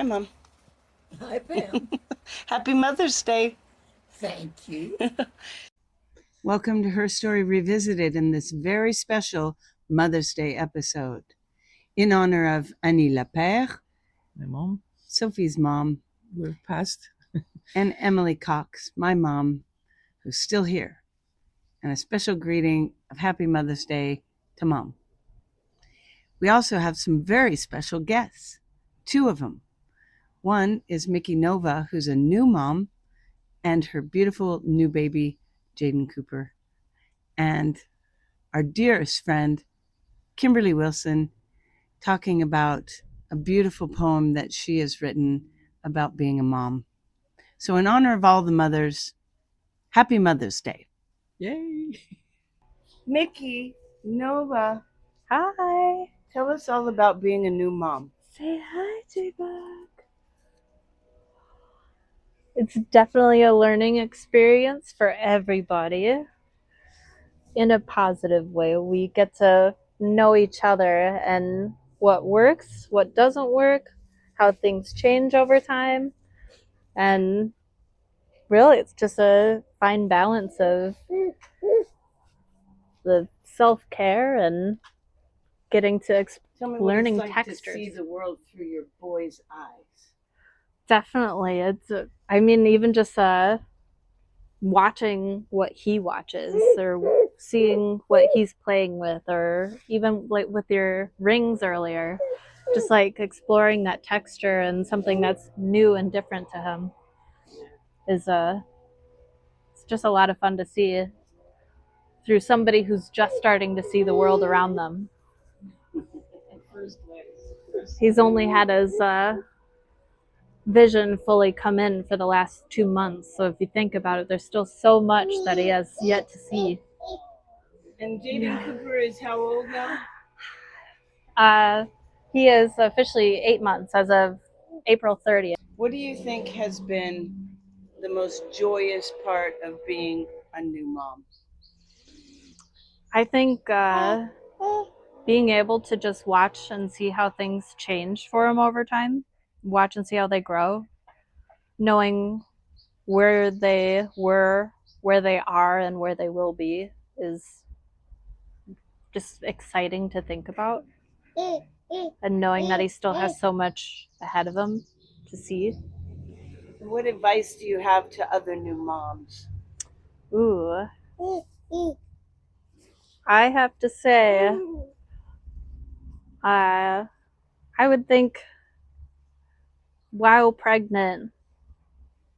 Mom. Hi, Pam. Happy Mother's Day. Thank you. Welcome to Herstory Revisited in this very special Mother's Day episode. In honor of Annie Lapaire, My mom, Sophie's mom, who have passed. and Emily Cox, my mom, who's still here. And a special greeting of Happy Mother's Day to Mom. We also have some very special guests, two of them. One is Mikky Nova, who's a new mom, and her beautiful new baby, Jaden Cooper. And our dearest friend, Kimberlea Wilson, talking about a beautiful poem that she has written about being a mom. So in honor of all the mothers, Happy Mother's Day. Yay! Mikky Nova, Hi. tell us all about being a new mom. Say hi, J-Bug. It's definitely a learning experience for everybody in a positive way. We get to know each other and what works, what doesn't work, how things change over time. And really, it's just a fine balance of the self-care and getting to Tell me learning what it's like textures. to see the world through your boy's eyes. Definitely. Even just watching what he watches or seeing what he's playing with, or even like with your rings earlier, just like exploring that texture and something that's new and different to him is it's just a lot of fun to see through somebody who's just starting to see the world around them. He's only had his vision fully come in for the last 2 months. So if you think about it, there's still so much that he has yet to see. And Jaden Cooper is how old now? He is officially 8 months as of April 30th. What do you think has been the most joyous part of being a new mom? I think being able to just watch and see how things change for him over time, watch and see how they grow, knowing where they were, where they are, and where they will be is just exciting to think about. And knowing that he still has so much ahead of him to see. What advice do you have to other new moms? Ooh. I have to say, I would think while pregnant,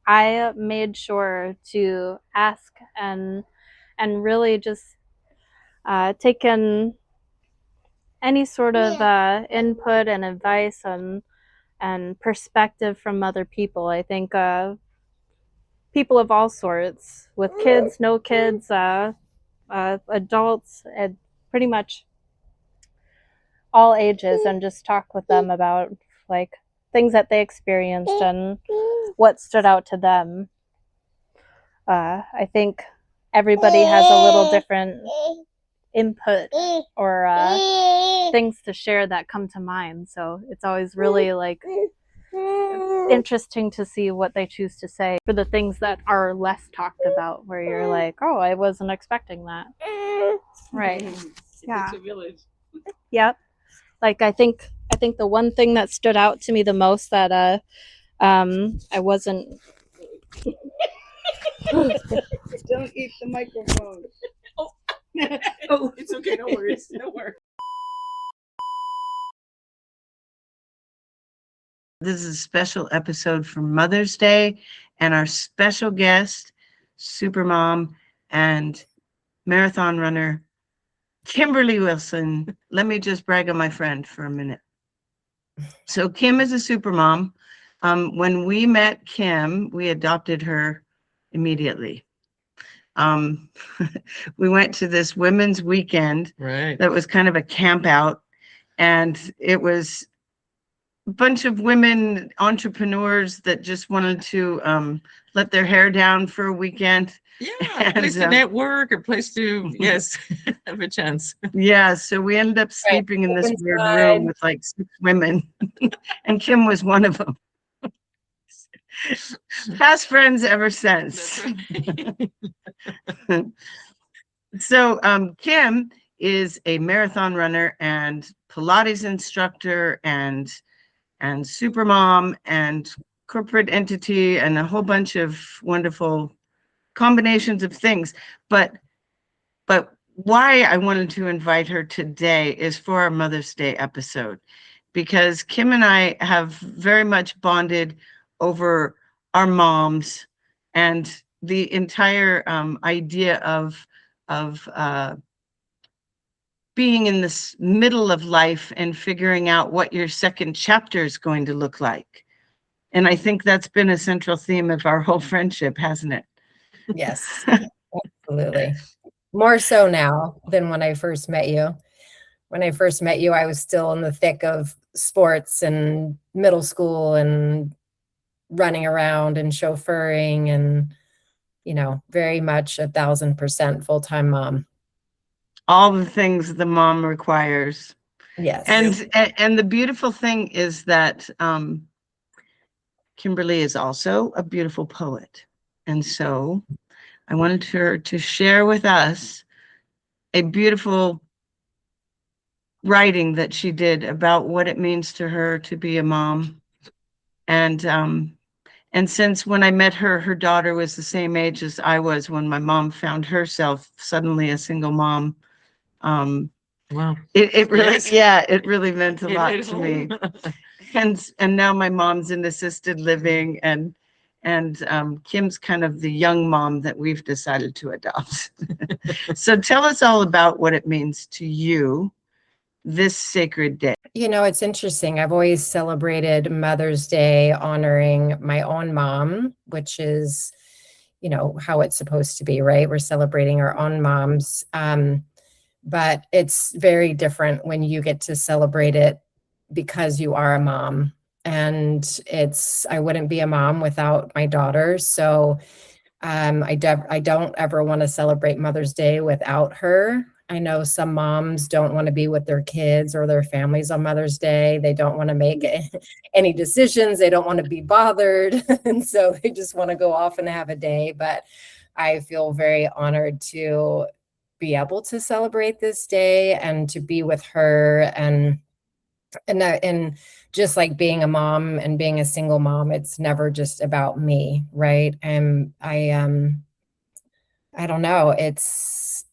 I made sure to ask and really just take in any sort of input and advice and perspective from other people. I think people of all sorts, with kids, no kids, adults, and pretty much all ages, and just talk with them about like things that they experienced and what stood out to them. I think everybody has a little different input or things to share that come to mind. So it's always really like interesting to see what they choose to say for the things that are less talked about, where you're like, oh, I wasn't expecting that. Right. Yeah. It's a village. Yep. Like I think the one thing that stood out to me the most that I wasn't Don't eat the microphone. Oh, it's okay. No worries. No worries. This is a special episode for Mother's Day, and our special guest, Supermom and marathon runner, Kimberlea Wilson. Let me just brag on my friend for a minute. So Kim is a supermom. When we met Kim, we adopted her immediately. We went to this women's weekend that was kind of a camp out, and it was a bunch of women entrepreneurs that just wanted to let their hair down for a weekend. Yeah, a place to network, a place to, yes, have a chance. Yeah, so we ended up sleeping in this weird room with like 6 women, and Kim was one of them. Fast friends ever since. That's right. So Kim is a marathon runner and Pilates instructor and Supermom and corporate entity and a whole bunch of wonderful combinations of things. But why I wanted to invite her today is for our Mother's Day episode, because Kim and I have very much bonded over our moms and the entire idea of being in this middle of life and figuring out what your second chapter is going to look like. And I think that's been a central theme of our whole friendship, hasn't it? Yes, absolutely. More so now than when I first met you. When I first met you, I was still in the thick of sports and middle school and running around and chauffeuring and, very much 1,000% full-time mom. All the things the mom requires. Yes. And the beautiful thing is that Kimberlea is also a beautiful poet. And so I wanted her to share with us a beautiful writing that she did about what it means to her to be a mom. And since when I met her, her daughter was the same age as I was when my mom found herself suddenly a single mom. Wow. It really, Yes. yeah, it really meant a It lot is. to me. And now my mom's in assisted living, and Kim's kind of the young mom that we've decided to adopt. So tell us all about what it means to you this sacred day. It's interesting. I've always celebrated Mother's Day honoring my own mom, which is, how it's supposed to be, right? We're celebrating our own moms. But it's very different when you get to celebrate it because you are a mom. And I wouldn't be a mom without my daughter. So I don't ever want to celebrate Mother's Day without her. I know some moms don't want to be with their kids or their families on Mother's Day. They don't want to make any decisions. They don't want to be bothered. And so they just want to go off and have a day. But I feel very honored to be able to celebrate this day and to be with her and just like being a mom and being a single mom, it's never just about me, right? I don't know. It's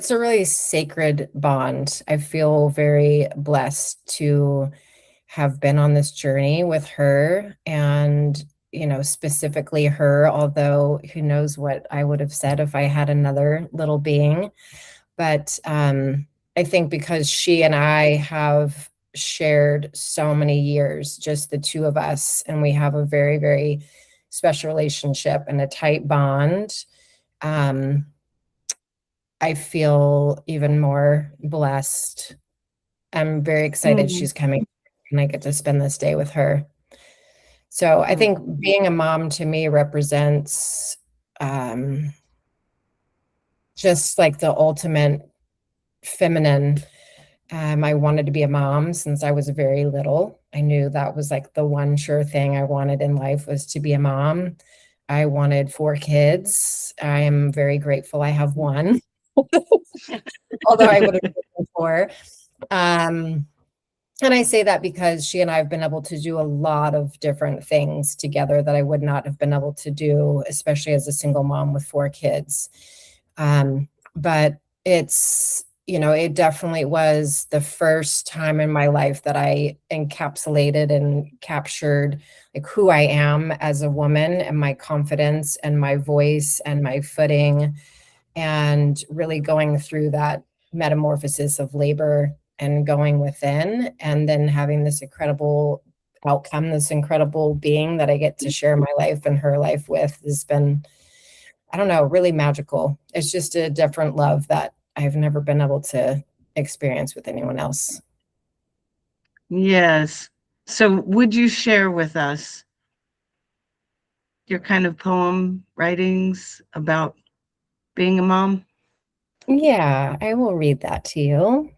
a really sacred bond. I feel very blessed to have been on this journey with her and, specifically her, although who knows what I would have said if I had another little being. But I think because she and I have shared so many years, just the two of us, and we have a very, very special relationship and a tight bond. I feel even more blessed. I'm very excited she's coming and I get to spend this day with her. So I think being a mom to me represents just like the ultimate feminine. I wanted to be a mom since I was very little. I knew that was like the one sure thing I wanted in life was to be a mom. I wanted 4 kids. I am very grateful I have one. Although I would have been 4. And I say that because she and I have been able to do a lot of different things together that I would not have been able to do, especially as a single mom with 4 kids. But it's, it definitely was the first time in my life that I encapsulated and captured like who I am as a woman and my confidence and my voice and my footing, and really going through that metamorphosis of labor and going within and then having this incredible outcome, this incredible being that I get to share my life and her life with has been, I don't know, really magical. It's just a different love that I've never been able to experience with anyone else. Yes. So would you share with us your kind of poem writings about being a mom? Yeah, I will read that to you.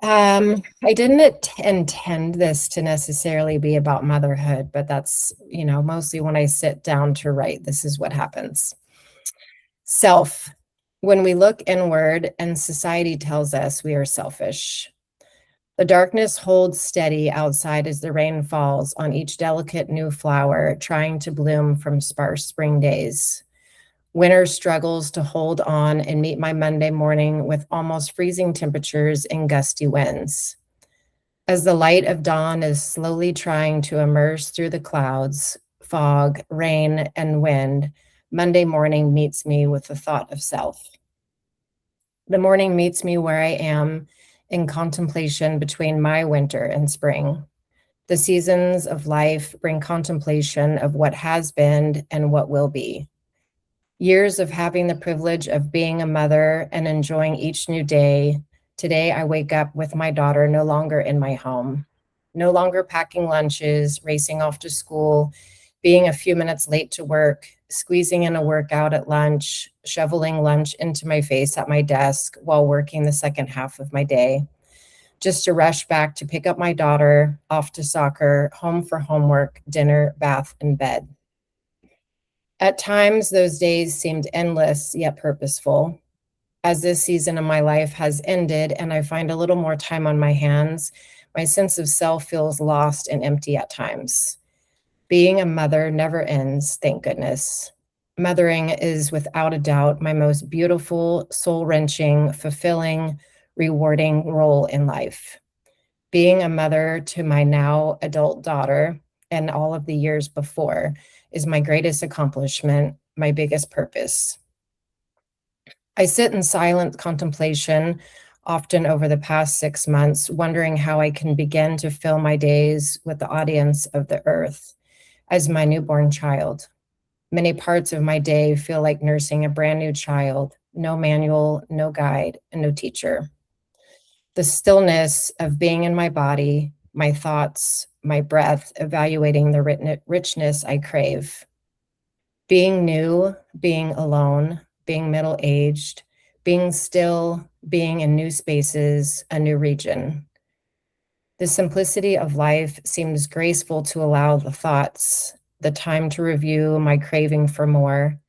I didn't intend this to necessarily be about motherhood, but that's, mostly when I sit down to write, this is what happens. Self. When we look inward and society tells us we are selfish. The darkness holds steady outside as the rain falls on each delicate new flower trying to bloom from sparse spring days. Winter struggles to hold on and meet my Monday morning with almost freezing temperatures and gusty winds. As the light of dawn is slowly trying to emerge through the clouds, fog, rain, and wind, Monday morning meets me with the thought of self. The morning meets me where I am in contemplation between my winter and spring. The seasons of life bring contemplation of what has been and what will be. Years of having the privilege of being a mother and enjoying each new day. Today, I wake up with my daughter no longer in my home, no longer packing lunches, racing off to school, being a few minutes late to work, squeezing in a workout at lunch, shoveling lunch into my face at my desk while working the second half of my day, just to rush back to pick up my daughter, off to soccer, home for homework, dinner, bath, and bed. At times, those days seemed endless yet purposeful. As this season of my life has ended and I find a little more time on my hands, my sense of self feels lost and empty at times. Being a mother never ends, thank goodness. Mothering is without a doubt my most beautiful, soul-wrenching, fulfilling, rewarding role in life. Being a mother to my now adult daughter and all of the years before is my greatest accomplishment, my biggest purpose. I sit in silent contemplation, often over the past 6 months, wondering how I can begin to fill my days with the audience of the earth as my newborn child. Many parts of my day feel like nursing a brand new child, no manual, no guide, and no teacher. The stillness of being in my body, my thoughts, my breath, evaluating the richness I crave. Being new, being alone, being middle-aged, being still, being in new spaces, a new region. The simplicity of life seems graceful to allow the thoughts, the time to review my craving for more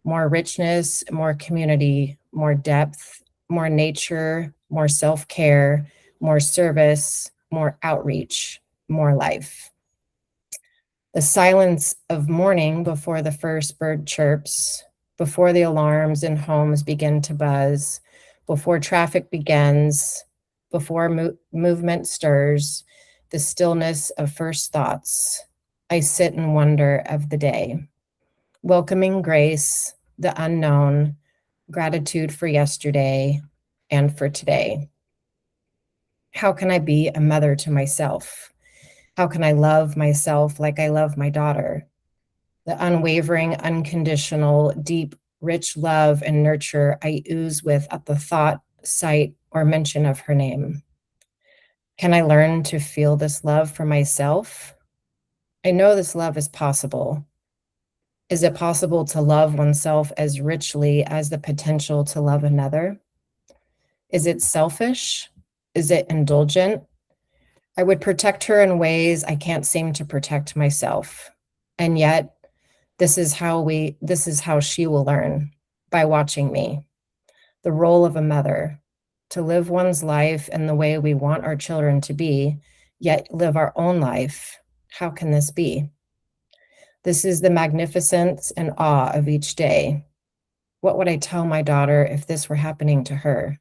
richness, more community, more depth, more nature, more self-care, more service, more outreach, more life. The silence of morning before the first bird chirps, before the alarms in homes begin to buzz, before traffic begins, before movement stirs, the stillness of first thoughts. I sit in wonder of the day, welcoming grace, the unknown, gratitude for yesterday and for today. How can I be a mother to myself? How can I love myself like I love my daughter? The unwavering, unconditional, deep, rich love and nurture I ooze with at the thought, sight, or mention of her name. Can I learn to feel this love for myself? I know this love is possible. Is it possible to love oneself as richly as the potential to love another? Is it selfish? Is it indulgent? I would protect her in ways I can't seem to protect myself. And yet, this is how she will learn, by watching me. The role of a mother, to live one's life in the way we want our children to be, yet live our own life. How can this be? This is the magnificence and awe of each day. What would I tell my daughter if this were happening to her?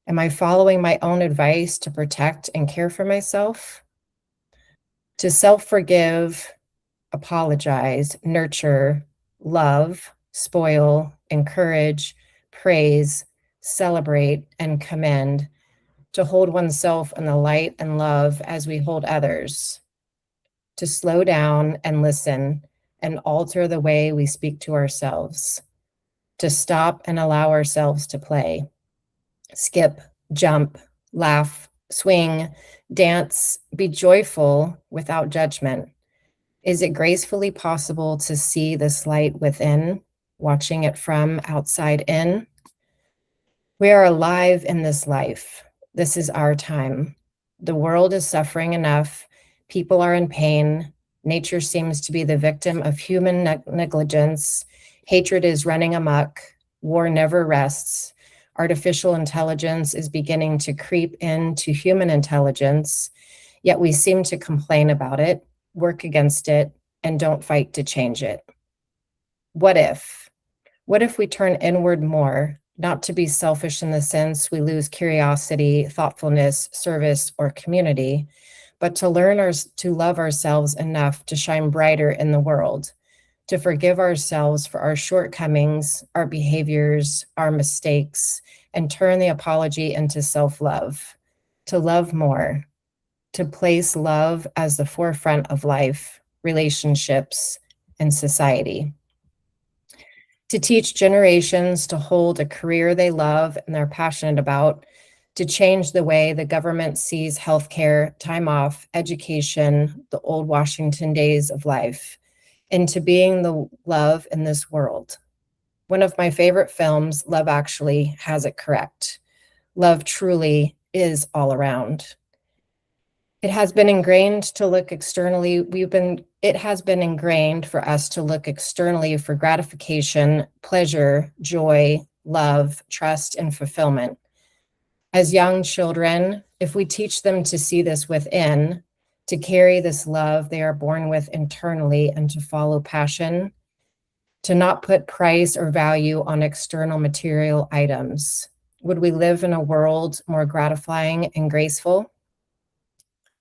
Am I following my own advice to protect and care for myself? To self-forgive, apologize, nurture, love, spoil, encourage, praise, celebrate, and commend, to hold oneself in the light and love as we hold others, to slow down and listen and alter the way we speak to ourselves, to stop and allow ourselves to play, skip, jump, laugh, swing, dance, be joyful without judgment. Is it gracefully possible to see this light within, watching it from outside in? We are alive in this life. This is our time. The world is suffering enough. People are in pain. Nature seems to be the victim of human negligence. Hatred is running amok. War never rests. Artificial intelligence is beginning to creep into human intelligence, yet we seem to complain about it, work against it, and don't fight to change it. What if? What if we turn inward more, not to be selfish in the sense we lose curiosity, thoughtfulness, service, or community, but to learn to love ourselves enough to shine brighter in the world, to forgive ourselves for our shortcomings, our behaviors, our mistakes, and turn the apology into self-love, to love more, to place love as the forefront of life, relationships, and society, to teach generations to hold a career they love and they're passionate about, to change the way the government sees healthcare, time off, education, the old Washington days of life, into being the love in this world. One of my favorite films, Love Actually, has it correct. Love truly is all around. It has been ingrained to look externally. It has been ingrained for us to look externally for gratification, pleasure, joy, love, trust, and fulfillment. As young children, if we teach them to see this within, to carry this love they are born with internally, and to follow passion, to not put price or value on external material items, would we live in a world more gratifying and graceful?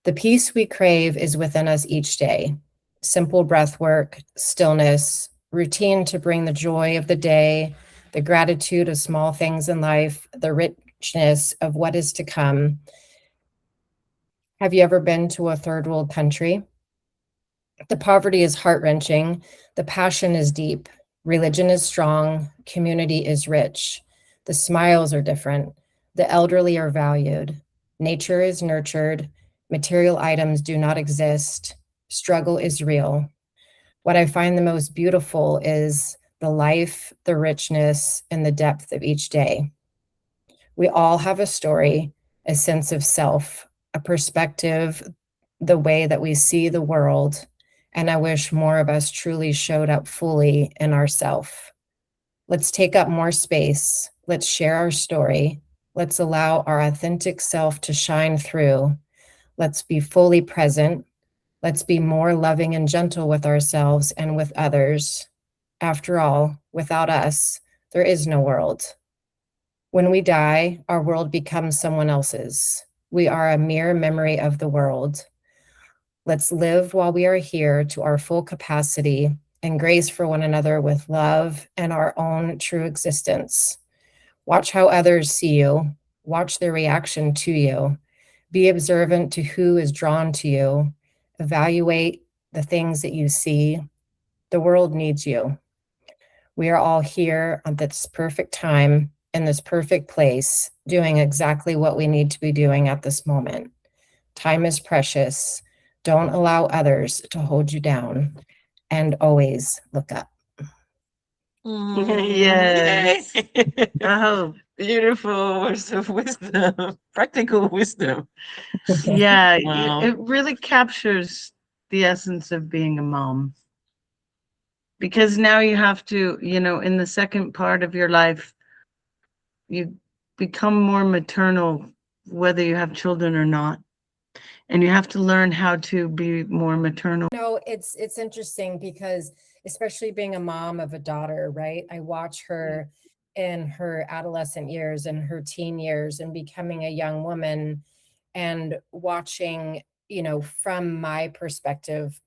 The peace we crave is within us each day. Simple breath work, stillness, routine to bring the joy of the day, the gratitude of small things in life, the richness of what is to come. Have you ever been to a third world country? The poverty is heart-wrenching. The passion is deep. Religion is strong. Community is rich. The smiles are different. The elderly are valued. Nature is nurtured. Material items do not exist. Struggle is real. What I find the most beautiful is the life, the richness, and the depth of each day. We all have a story, a sense of self, a perspective, the way that we see the world, and I wish more of us truly showed up fully in ourself. Let's take up more space. Let's share our story. Let's allow our authentic self to shine through. Let's be fully present. Let's be more loving and gentle with ourselves and with others. After all, without us, there is no world. When we die, our world becomes someone else's. We are a mere memory of the world. Let's live while we are here to our full capacity and grace for one another with love and our own true existence. Watch how others see you. Watch their reaction to you. Be observant to who is drawn to you. Evaluate the things that you see. The world needs you. We are all here at this perfect time, in this perfect place, doing exactly what we need to be doing at this moment. Time is precious. Don't allow others to hold you down, and always look up. Yes. Oh, Beautiful words of wisdom, practical wisdom. yeah. Wow. It really captures the essence of being a mom. Because now you have to, in the second part of your life, you become more maternal, whether you have children or not. And you have to learn how to be more maternal. No, it's interesting because especially being a mom of a daughter, right? I watch her in her adolescent years and her teen years and becoming a young woman and watching, from my perspective,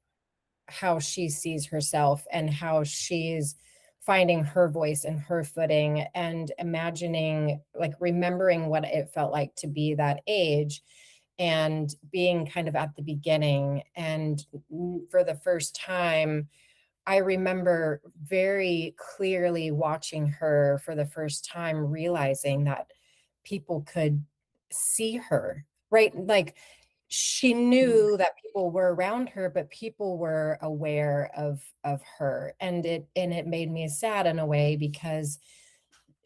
how she sees herself and how she's finding her voice and her footing and imagining, like remembering what it felt like to be that age and being kind of at the beginning. And for the first time, I remember very clearly watching her for the first time, realizing that people could see her, right? Like she knew that people were around her, but people were aware of her. And it made me sad in a way because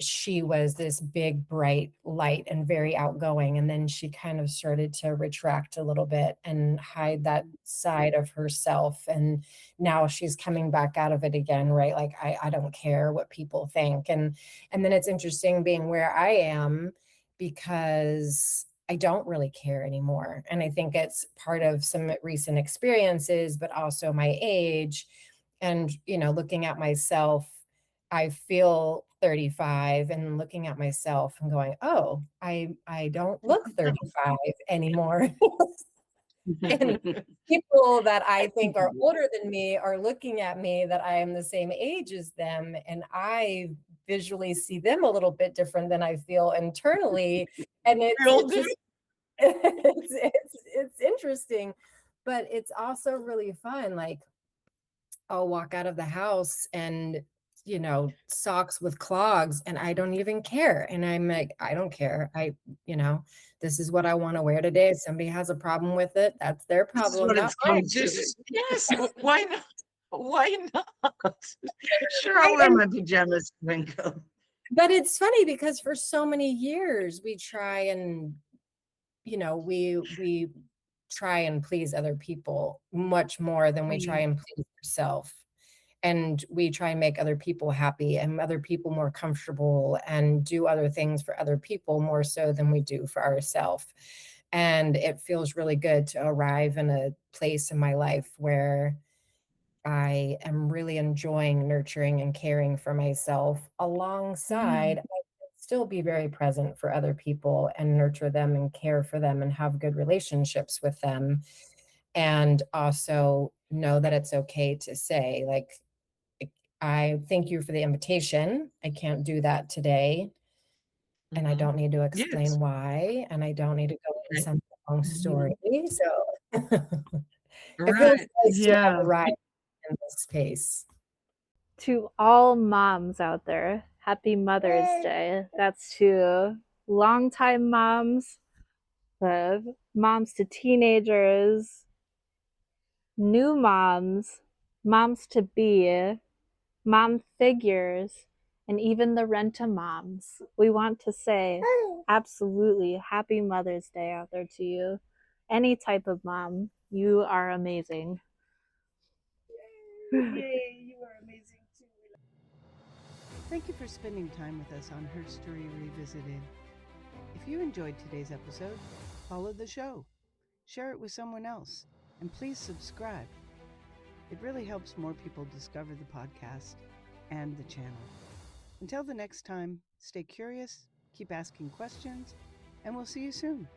she was this big, bright light and very outgoing. And then she kind of started to retract a little bit and hide that side of herself. And now she's coming back out of it again, right? Like, I don't care what people think. And then it's interesting being where I am, because I don't really care anymore. And I think it's part of some recent experiences, but also my age. And, looking at myself, I feel 35 and looking at myself and going, oh, I don't look 35 anymore. And people that I think are older than me are looking at me that I am the same age as them. And I visually see them a little bit different than I feel internally. And it's interesting, but it's also really fun. Like, I'll walk out of the house and, socks with clogs, and I don't even care. And I'm like, I don't care. This is what I want to wear today. If somebody has a problem with it, that's their This is problem, what not it's mine. come to. Yes, why not? Why not? Sure, I'll wear my pajamas to Winko. But it's funny because for so many years we try and, we try and please other people much more than we try and please ourselves. And we try and make other people happy and other people more comfortable and do other things for other people more so than we do for ourselves. And it feels really good to arrive in a place in my life where I am really enjoying nurturing and caring for myself alongside. I can still be very present for other people and nurture them and care for them and have good relationships with them. And also know that it's okay to say, like, I thank you for the invitation. I can't do that today. And I don't need to explain Yes. why. And I don't need to go into some long story. So it feels Right. nice to have arrived in this space. To all moms out there, happy Mother's Day. That's to longtime moms, the moms to teenagers, new moms, moms to be, mom figures, and even the rent-a-moms. We want to say absolutely happy Mother's Day out there to you. Any type of mom, you are amazing. Yay, you are amazing too. Thank you for spending time with us on Herstory Revisited. If you enjoyed today's episode, follow the show, share it with someone else, and please subscribe. It really helps more people discover the podcast and the channel. Until the next time, stay curious, keep asking questions, and we'll see you soon.